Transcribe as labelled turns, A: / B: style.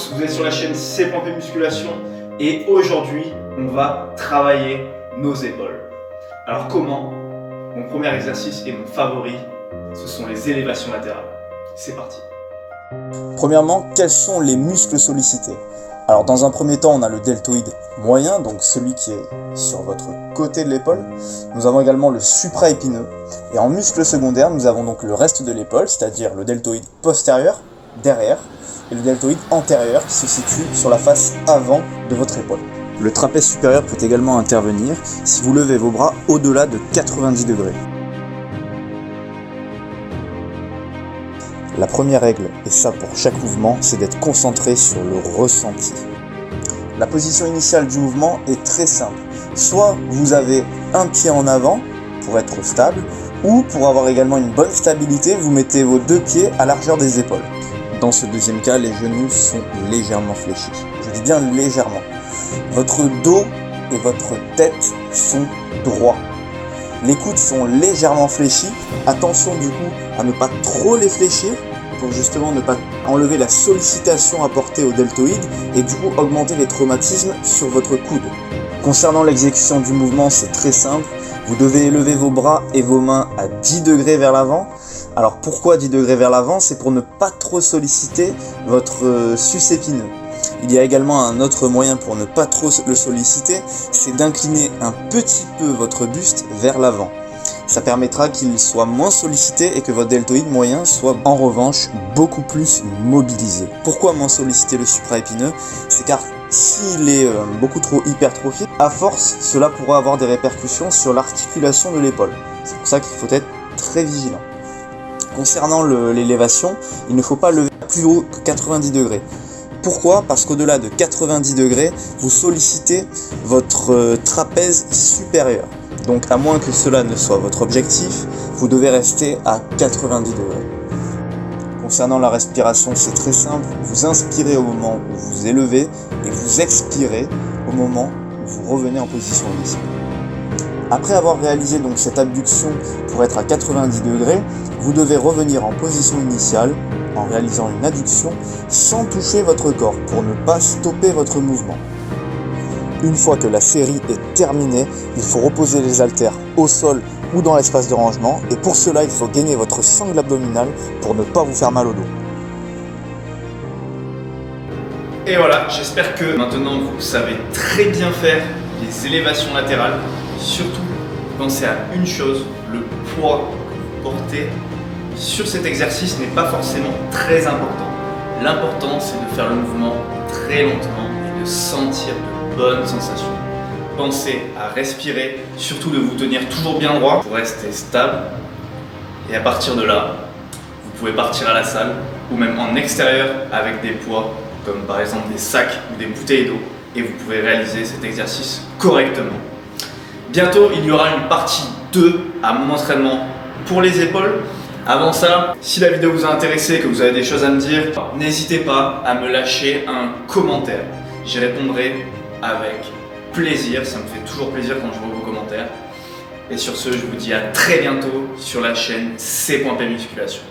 A: tous, vous êtes sur la chaîne C.P Musculation et aujourd'hui on va travailler nos épaules. Alors comment? Mon premier exercice et mon favori, ce sont les élévations latérales. C'est parti.
B: Premièrement, quels sont les muscles sollicités? Alors dans un premier temps, on a le deltoïde moyen, donc celui qui est sur votre côté de l'épaule. Nous avons également le supraépineux. Et en muscle secondaire, nous avons donc le reste de l'épaule, c'est-à-dire le deltoïde postérieur, derrière, et le deltoïde antérieur qui se situe sur la face avant de votre épaule. Le trapèze supérieur peut également intervenir si vous levez vos bras au-delà de 90 degrés. La première règle, et ça pour chaque mouvement, c'est d'être concentré sur le ressenti. La position initiale du mouvement est très simple. Soit vous avez un pied en avant pour être stable, ou pour avoir également une bonne stabilité, vous mettez vos deux pieds à largeur des épaules. Dans ce deuxième cas, les genoux sont légèrement fléchis. Je dis bien légèrement. Votre dos et votre tête sont droits. Les coudes sont légèrement fléchis. Attention du coup à ne pas trop les fléchir pour justement ne pas enlever la sollicitation apportée au deltoïde et du coup augmenter les traumatismes sur votre coude. Concernant l'exécution du mouvement, c'est très simple. Vous devez élever vos bras et vos mains à 10 degrés vers l'avant. Alors pourquoi 10 degrés vers l'avant? C'est pour ne pas trop solliciter votre sus épineux. Il y a également un autre moyen pour ne pas trop le solliciter, c'est d'incliner un petit peu votre buste vers l'avant. Ça permettra qu'il soit moins sollicité et que votre deltoïde moyen soit en revanche beaucoup plus mobilisé. Pourquoi moins solliciter le supraépineux? C'est car s'il est beaucoup trop hypertrophié, à force, cela pourra avoir des répercussions sur l'articulation de l'épaule. C'est pour ça qu'il faut être très vigilant. Concernant l'élévation, il ne faut pas lever plus haut que 90 degrés. Pourquoi? Parce qu'au-delà de 90 degrés, vous sollicitez votre trapèze supérieur. Donc à moins que cela ne soit votre objectif, vous devez rester à 90 degrés. Concernant la respiration, c'est très simple. Vous inspirez au moment où vous élevez et vous expirez au moment où vous revenez en position initiale. Après avoir réalisé donc cette abduction pour être à 90 degrés, vous devez revenir en position initiale en réalisant une adduction sans toucher votre corps pour ne pas stopper votre mouvement. Une fois que la série est terminée, il faut reposer les haltères au sol ou dans l'espace de rangement et pour cela il faut gainer votre sangle abdominale pour ne pas vous faire mal au dos.
A: Et voilà, j'espère que maintenant vous savez très bien faire les élévations latérales. Surtout, pensez à une chose, le poids que vous portez sur cet exercice n'est pas forcément très important. L'important, c'est de faire le mouvement très lentement et de sentir de bonnes sensations. Pensez à respirer, surtout de vous tenir toujours bien droit pour rester stable. Et à partir de là, vous pouvez partir à la salle ou même en extérieur avec des poids comme par exemple des sacs ou des bouteilles d'eau et vous pouvez réaliser cet exercice correctement. Bientôt, il y aura une partie 2 à mon entraînement pour les épaules. Avant ça, si la vidéo vous a intéressé et que vous avez des choses à me dire, n'hésitez pas à me lâcher un commentaire. J'y répondrai avec plaisir, ça me fait toujours plaisir quand je vois vos commentaires. Et sur ce, je vous dis à très bientôt sur la chaîne C.P Musculation.